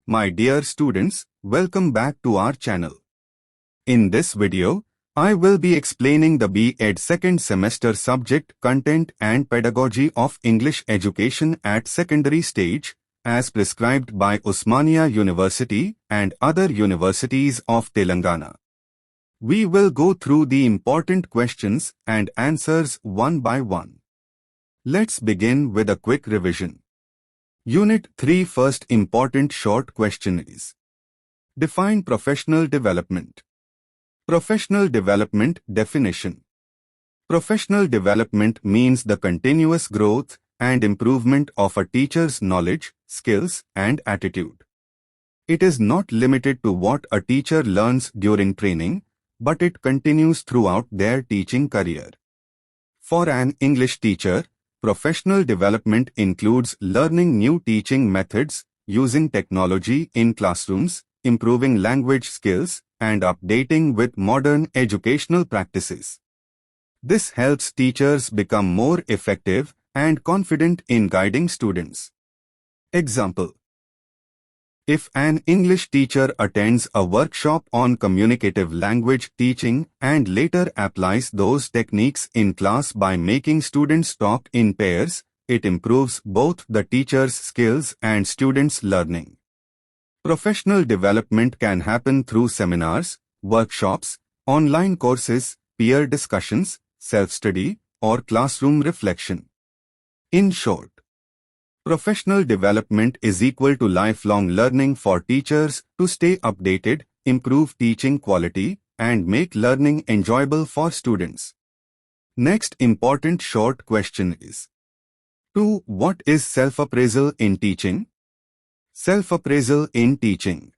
My dear students, welcome back to our channel. In this video, I will be explaining the B.Ed second semester subject content and pedagogy of English education at secondary stage as prescribed by Osmania University and other universities of Telangana. We will go through the important questions and answers one by one. Let's begin with a quick revision. Unit 3 first important short question is: define professional development. Professional development definition. Professional development means the continuous growth and improvement of a teacher's knowledge, skills, and attitude. It is not limited to what a teacher learns during training, but it continues throughout their teaching career. For an English teacher, professional development includes learning new teaching methods, using technology in classrooms, improving language skills, and updating with modern educational practices. This helps teachers become more effective and confident in guiding students. Example: if an English teacher attends a workshop on communicative language teaching and later applies those techniques in class by making students talk in pairs, it improves both the teacher's skills and students' learning. Professional development can happen through seminars, workshops, online courses, peer discussions, self-study, or classroom reflection. In short, professional development is equal to lifelong learning for teachers to stay updated, improve teaching quality, and make learning enjoyable for students. Next important short question is: 2. What is self-appraisal in teaching? Self-appraisal in teaching.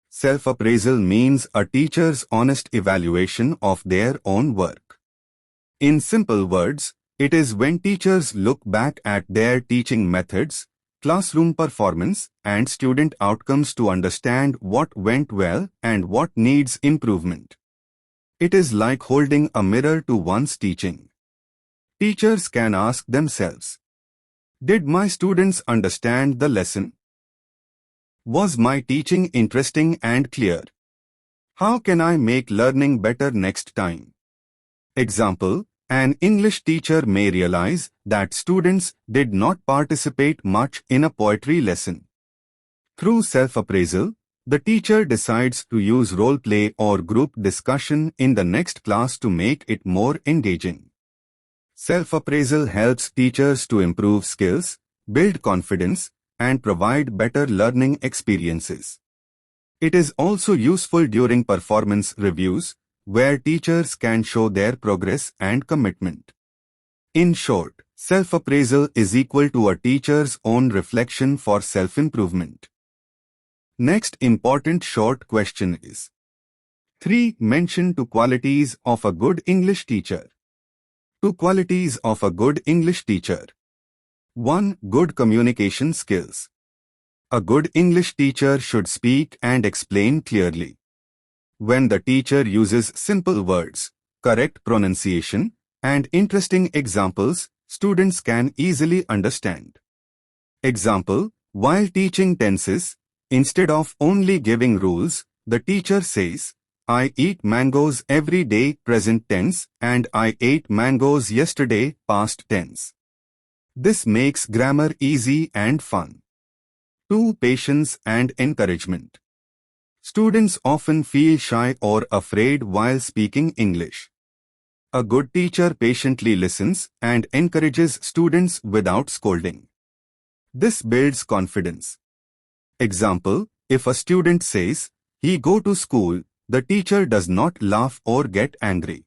Self-appraisal means a teacher's honest evaluation of their own work. In simple words, it is when teachers look back at their teaching methods, classroom performance, and student outcomes to understand what went well and what needs improvement. It is like holding a mirror to one's teaching. Teachers can ask themselves: did my students understand the lesson? Was my teaching interesting and clear? How can I make learning better next time? Example: an English teacher may realize that students did not participate much in a poetry lesson. Through self-appraisal, the teacher decides to use role play or group discussion in the next class to make it more engaging. Self-appraisal helps teachers to improve skills, build confidence, and provide better learning experiences. It is also useful during performance reviews, where teachers can show their progress and commitment. In short, self-appraisal is equal to a teacher's own reflection for self-improvement. Next important short question is: 3. Mention 2 qualities of a good English teacher. 2 qualities of a good English teacher. 1. Good communication skills. A good English teacher should speak and explain clearly. When the teacher uses simple words, correct pronunciation, and interesting examples, students can easily understand. Example: while teaching tenses, instead of only giving rules, the teacher says, "I eat mangoes every day present tense and I ate mangoes yesterday past tense." This makes grammar easy and fun. 2. Patience and encouragement. Students often feel shy or afraid while speaking English. A good teacher patiently listens and encourages students without scolding. This builds confidence. Example: if a student says, "He go to school," the teacher does not laugh or get angry.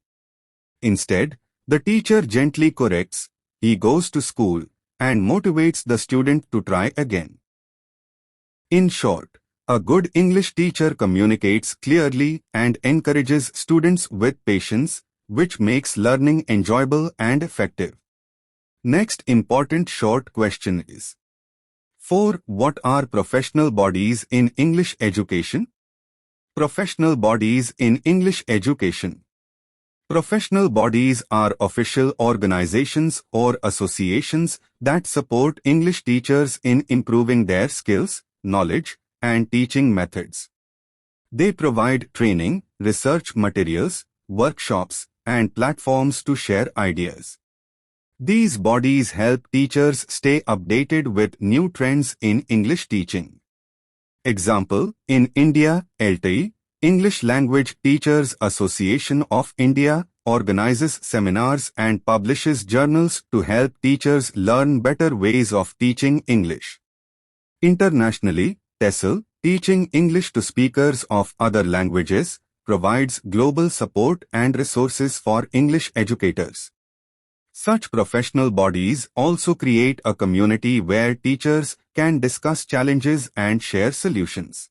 Instead, the teacher gently corrects, "He goes to school," and motivates the student to try again. In short, a good English teacher communicates clearly and encourages students with patience, which makes learning enjoyable and effective. Next important short question is: 4. What are professional bodies in English education? Professional bodies in English education. Professional bodies are official organizations or associations that support English teachers in improving their skills, knowledge, and teaching methods. They provide training, research materials, workshops, and platforms to share ideas. These bodies help teachers stay updated with new trends in English teaching. Example, in India, LTI, English Language Teachers Association of India, organizes seminars and publishes journals to help teachers learn better ways of teaching English. Internationally, TESOL, Teaching English to Speakers of Other Languages, provides global support and resources for English educators. Such professional bodies also create a community where teachers can discuss challenges and share solutions.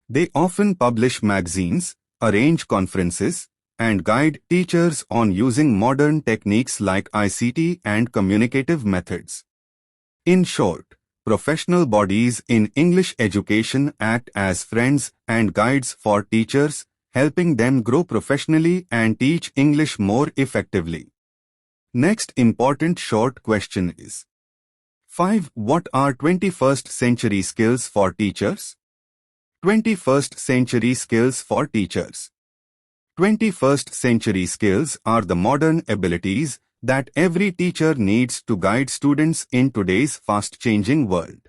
They often publish magazines, arrange conferences, and guide teachers on using modern techniques like ICT and communicative methods. In short, professional bodies in English education act as friends and guides for teachers, helping them grow professionally and teach English more effectively. Next important short question is: 5. What are 21st century skills for teachers? 21st century skills for teachers. 21st century skills are the modern abilities that every teacher needs to guide students in today's fast-changing world.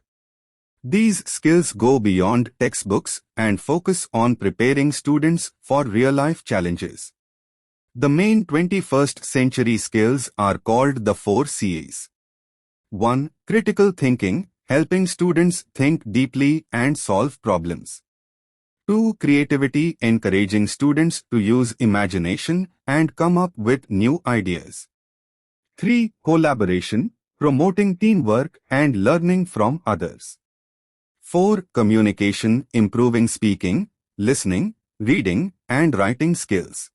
These skills go beyond textbooks and focus on preparing students for real-life challenges. The main 21st century skills are called the 4 C's. 1. Critical thinking, helping students think deeply and solve problems. 2. Creativity, encouraging students to use imagination and come up with new ideas. 3. Collaboration, promoting teamwork and learning from others. 4. Communication, improving speaking, listening, reading, and writing skills.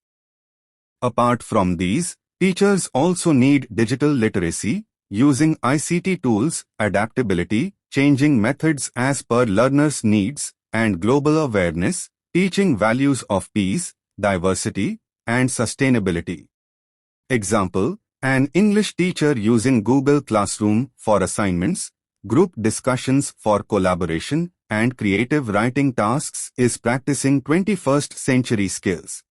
Apart from these, teachers also need digital literacy, using ICT tools, adaptability, changing methods as per learners' needs, and global awareness, teaching values of peace, diversity, and sustainability. Example, an English teacher using Google Classroom for assignments, group discussions for collaboration, and creative writing tasks is practicing 21st century skills.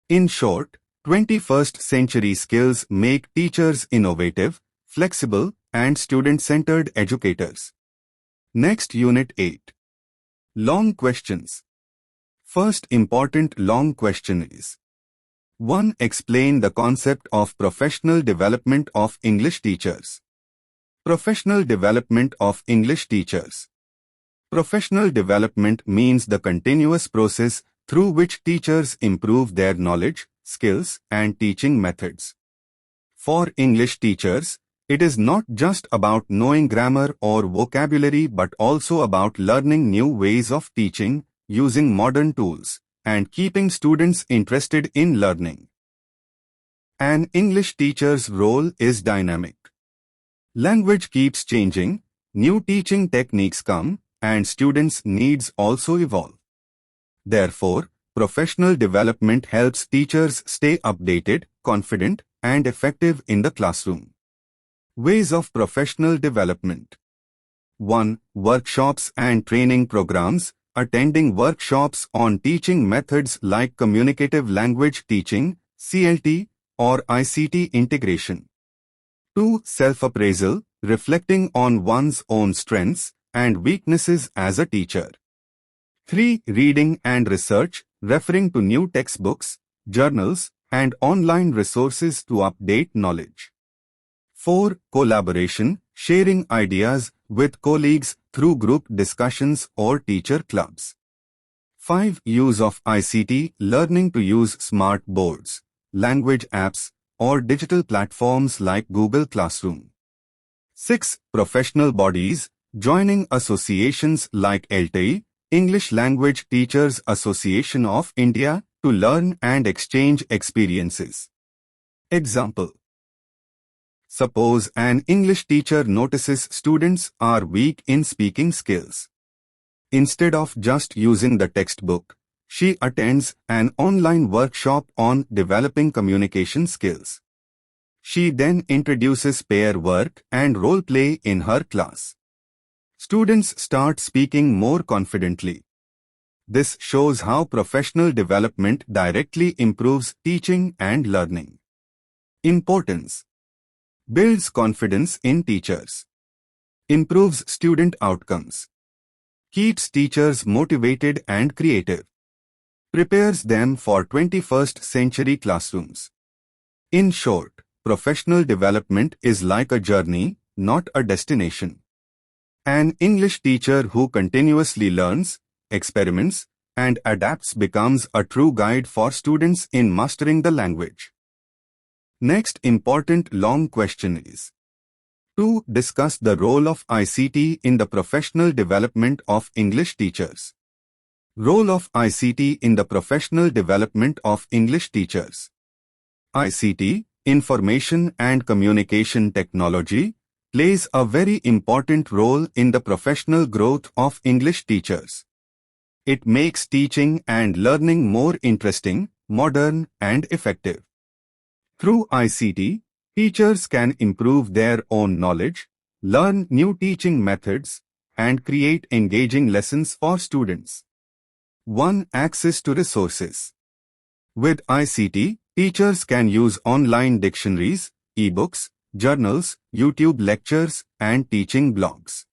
In short, 21st century skills make teachers innovative, flexible, and student-centered educators. Next, Unit 8. Long questions. First important long question is: 1. Explain the concept of professional development of English teachers. Professional development of English teachers. Professional development means the continuous process through which teachers improve their knowledge, skills, and teaching methods. For English teachers, it is not just about knowing grammar or vocabulary but also about learning new ways of teaching, using modern tools, and keeping students interested in learning. An English teacher's role is dynamic. Language keeps changing, new teaching techniques come, and students' needs also evolve. Therefore, professional development helps teachers stay updated, confident, and effective in the classroom. Ways of professional development. 1. Workshops and training programs, attending workshops on teaching methods like communicative language teaching, CLT, or ICT integration. 2. Self-appraisal, reflecting on one's own strengths and weaknesses as a teacher. 3. Reading and research, referring to new textbooks, journals, and online resources to update knowledge. 4. Collaboration, sharing ideas with colleagues through group discussions or teacher clubs. 5. Use of ICT, learning to use smart boards, language apps, or digital platforms like Google Classroom. 6. Professional bodies, joining associations like LTI, English Language Teachers Association of India, to learn and exchange experiences. Example. Suppose an English teacher notices students are weak in speaking skills. Instead of just using the textbook, she attends an online workshop on developing communication skills. She then introduces pair work and role play in her class. Students start speaking more confidently. This shows how professional development directly improves teaching and learning. Importance: builds confidence in teachers, improves student outcomes, keeps teachers motivated and creative, prepares them for 21st century classrooms. In short, professional development is like a journey, not a destination. An English teacher who continuously learns, experiments, and adapts becomes a true guide for students in mastering the language. Next important long question is: to discuss the role of ICT in the professional development of English teachers. Role of ICT in the professional development of English teachers. ICT, Information and Communication Technology, plays a very important role in the professional growth of English teachers. It makes teaching and learning more interesting, modern, and effective. Through ICT, teachers can improve their own knowledge, learn new teaching methods, and create engaging lessons for students. 1. Access to resources. With ICT, teachers can use online dictionaries, ebooks, journals, YouTube lectures, and teaching blogs.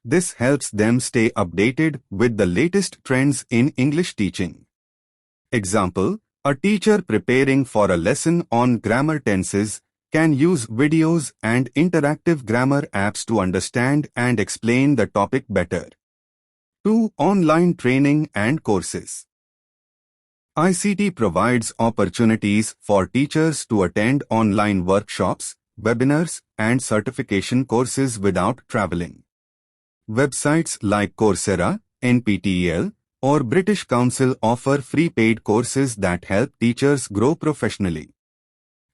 This helps them stay updated with the latest trends in English teaching. Example: a teacher preparing for a lesson on grammar tenses can use videos and interactive grammar apps to understand and explain the topic better. 2. Online training and courses. ICT provides opportunities for teachers to attend online workshops, webinars, and certification courses without traveling. Websites like Coursera, NPTEL, or British Council offer free paid courses that help teachers grow professionally.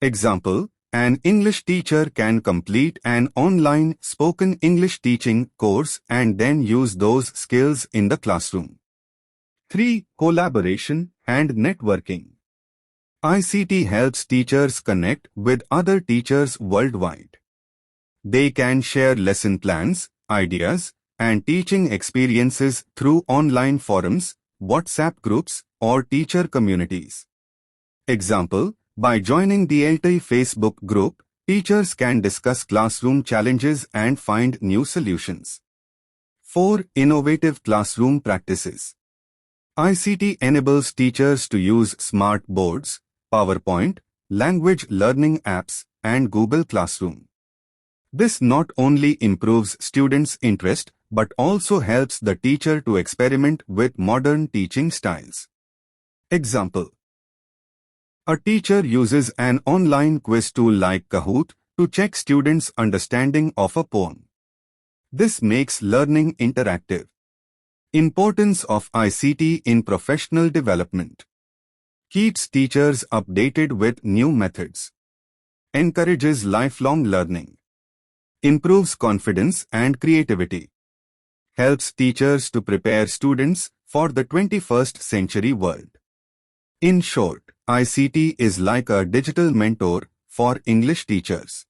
Example: an English teacher can complete an online spoken English teaching course and then use those skills in the classroom. 3. Collaboration and networking. ICT helps teachers connect with other teachers worldwide. They can share lesson plans, ideas, and teaching experiences through online forums, WhatsApp groups, or teacher communities. Example: by joining the B.Ed Facebook group, teachers can discuss classroom challenges and find new solutions. 4. Innovative classroom practices. ICT enables teachers to use smart boards, PowerPoint, language learning apps, and Google Classroom. This not only improves students' interest but also helps the teacher to experiment with modern teaching styles. Example: a teacher uses an online quiz tool like Kahoot to check students' understanding of a poem. This makes learning interactive. Importance of ICT in professional development. Keeps teachers updated with new methods. Encourages lifelong learning. Improves confidence and creativity. Helps teachers to prepare students for the 21st century world. In short, ICT is like a digital mentor for English teachers.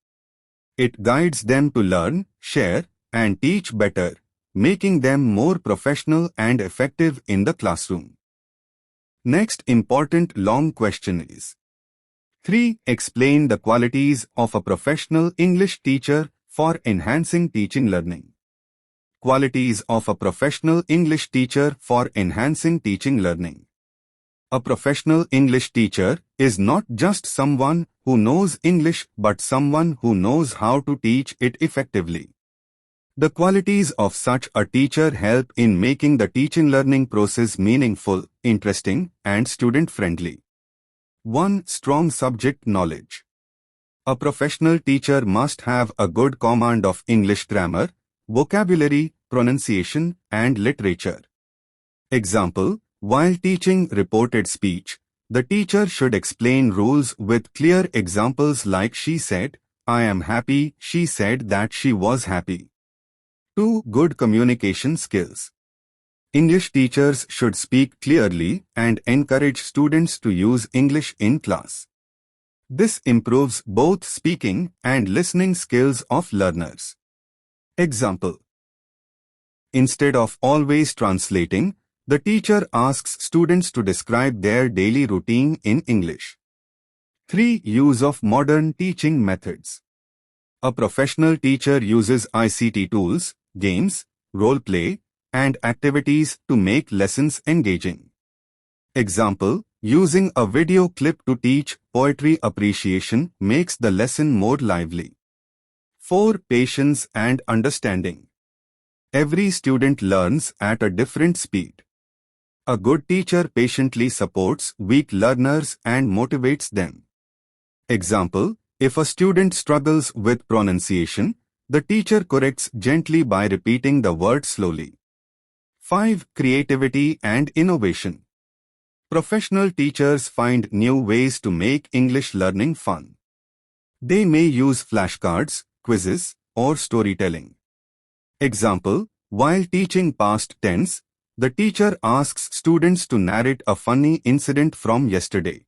It guides them to learn, share, and teach better, making them more professional and effective in the classroom. Next important long question is: 3. Explain the qualities of a professional English teacher for enhancing teaching learning. Qualities of a professional English teacher for enhancing teaching learning. A professional English teacher is not just someone who knows English but someone who knows how to teach it effectively. The qualities of such a teacher help in making the teaching-learning process meaningful, interesting, and student-friendly. 1. Strong subject knowledge. A professional teacher must have a good command of English grammar, vocabulary, pronunciation, and literature. Example: while teaching reported speech, the teacher should explain rules with clear examples like "she said, I am happy, she said that she was happy." 2. Good communication skills. English teachers should speak clearly and encourage students to use English in class. This improves both speaking and listening skills of learners. Example: Instead of always translating, the teacher asks students to describe their daily routine in English. 3. Use of modern teaching methods. A professional teacher uses ICT tools, games, role play, and activities to make lessons engaging. Example, using a video clip to teach poetry appreciation makes the lesson more lively. 4. Patience and understanding. Every student learns at a different speed. A good teacher patiently supports weak learners and motivates them. Example, if a student struggles with pronunciation, the teacher corrects gently by repeating the word slowly. 5. Creativity and innovation. Professional teachers find new ways to make English learning fun. They may use flashcards, quizzes, or storytelling. Example, while teaching past tense, the teacher asks students to narrate a funny incident from yesterday.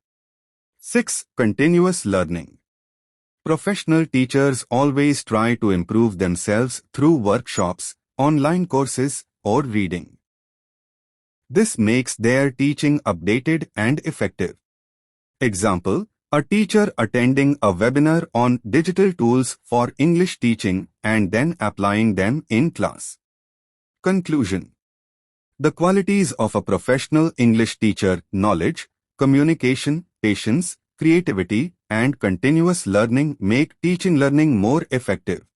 6. Continuous learning. Professional teachers always try to improve themselves through workshops, online courses, or reading. This makes their teaching updated and effective. Example, a teacher attending a webinar on digital tools for English teaching and then applying them in class. Conclusion. The qualities of a professional English teacher: knowledge, communication, patience, creativity, and continuous learning make teaching learning more effective.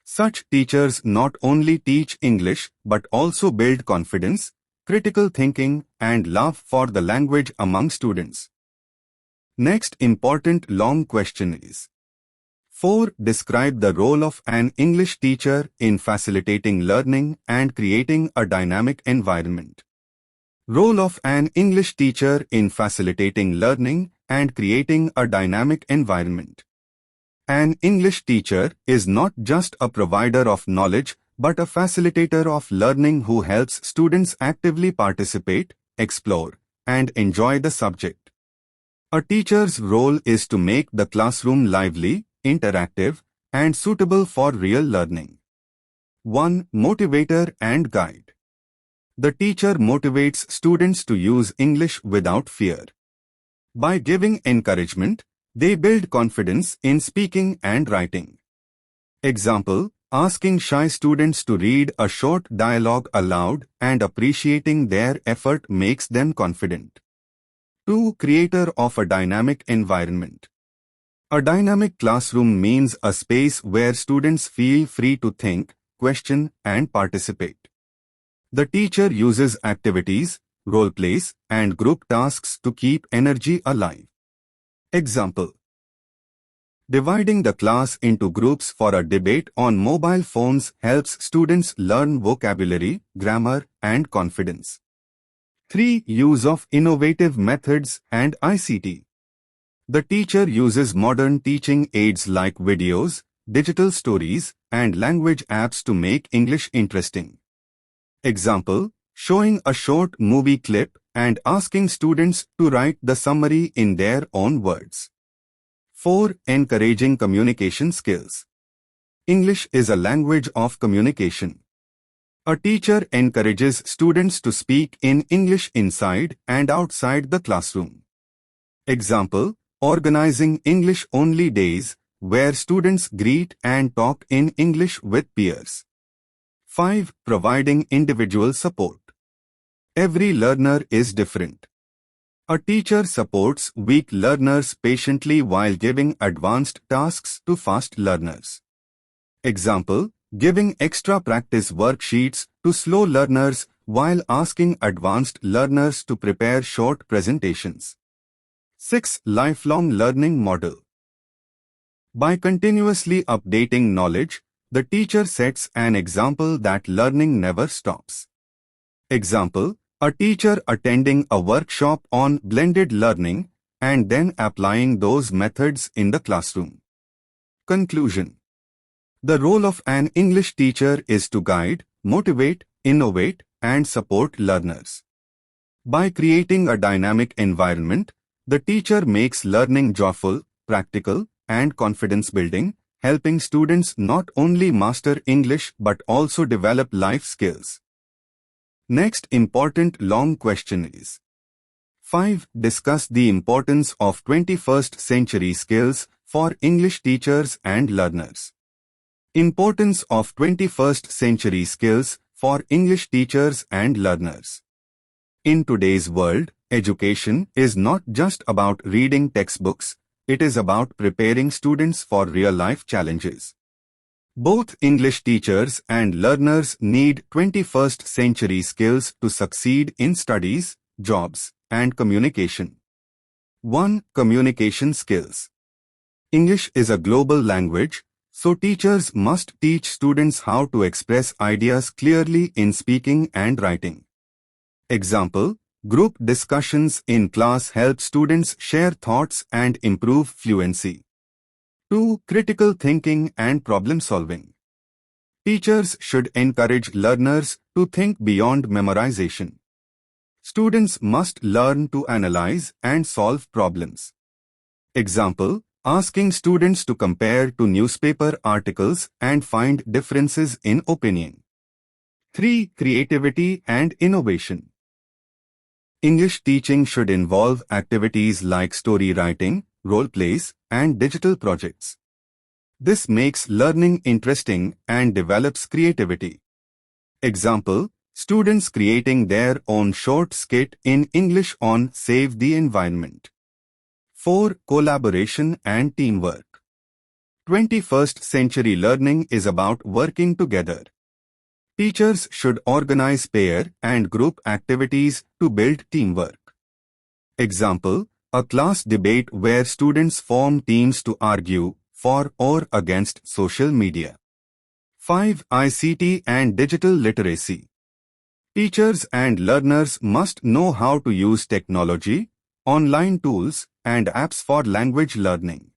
Such teachers not only teach English but also build confidence, critical thinking, and love for the language among students. Next important long question is: 4. Describe the role of an English teacher in facilitating learning and creating a dynamic environment. Role of an English teacher in facilitating learning and creating a dynamic environment. An English teacher is not just a provider of knowledge but a facilitator of learning who helps students actively participate, explore, and enjoy the subject. A teacher's role is to make the classroom lively, interactive, and suitable for real learning. 1. Motivator and guide. The teacher motivates students to use English without fear. By giving encouragement, they build confidence in speaking and writing. Example, asking shy students to read a short dialogue aloud and appreciating their effort makes them confident. 2. Creator of a dynamic environment. A dynamic classroom means a space where students feel free to think, question, and participate. The teacher uses activities, role plays, and group tasks to keep energy alive. Example, dividing the class into groups for a debate on mobile phones helps students learn vocabulary, grammar, and confidence. 3. Use of innovative methods and ICT. The teacher uses modern teaching aids like videos, digital stories, and language apps to make English interesting. Example, showing a short movie clip and asking students to write the summary in their own words. 4. Encouraging communication skills. English is a language of communication. A teacher encourages students to speak in English inside and outside the classroom. Example, organizing English-only days, where students greet and talk in English with peers. 5. Providing individual support. Every learner is different. A teacher supports weak learners patiently while giving advanced tasks to fast learners. Example, giving extra practice worksheets to slow learners while asking advanced learners to prepare short presentations. 6. Lifelong learning model. By continuously updating knowledge, the teacher sets an example that learning never stops. Example, a teacher attending a workshop on blended learning and then applying those methods in the classroom. Conclusion. The role of an English teacher is to guide, motivate, innovate, and support learners. By creating a dynamic environment, the teacher makes learning joyful, practical, and confidence-building, helping students not only master English but also develop life skills. Next important long question is 5. Discuss the importance of 21st century skills for English teachers and learners. Importance of 21st century skills for English teachers and learners. In today's world, education is not just about reading textbooks, it is about preparing students for real-life challenges. Both English teachers and learners need 21st century skills to succeed in studies, jobs, and communication. 1. Communication skills. English is a global language, so teachers must teach students how to express ideas clearly in speaking and writing. Example, group discussions in class help students share thoughts and improve fluency. 2. Critical thinking and problem solving. Teachers should encourage learners to think beyond memorization. Students must learn to analyze and solve problems. Example, asking students to compare to newspaper articles and find differences in opinion. 3. Creativity and innovation. English teaching should involve activities like story writing, role plays, and digital projects. This makes learning interesting and develops creativity. Example, students creating their own short skit in English on Save the Environment. 4. Collaboration and teamwork. 21st century learning is about working together. Teachers should organize pair and group activities to build teamwork. Example, a class debate where students form teams to argue for or against social media. 5. ICT and digital literacy. Teachers and learners must know how to use technology, online tools, and apps for language learning.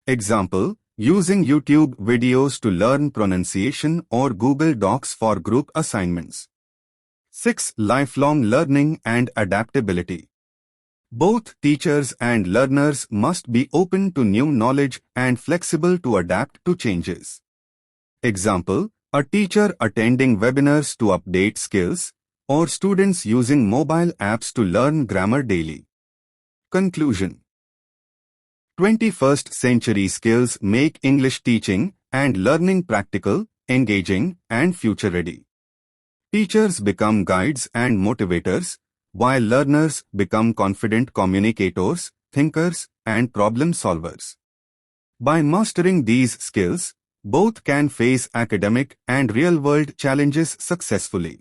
Example, using YouTube videos to learn pronunciation or Google Docs for group assignments. 6. Lifelong learning and adaptability. Both teachers and learners must be open to new knowledge and flexible to adapt to changes. Example, a teacher attending webinars to update skills, or students using mobile apps to learn grammar daily. Conclusion. 21st century skills make English teaching and learning practical, engaging, and future-ready. Teachers become guides and motivators, while learners become confident communicators, thinkers, and problem solvers. By mastering these skills, both can face academic and real-world challenges successfully.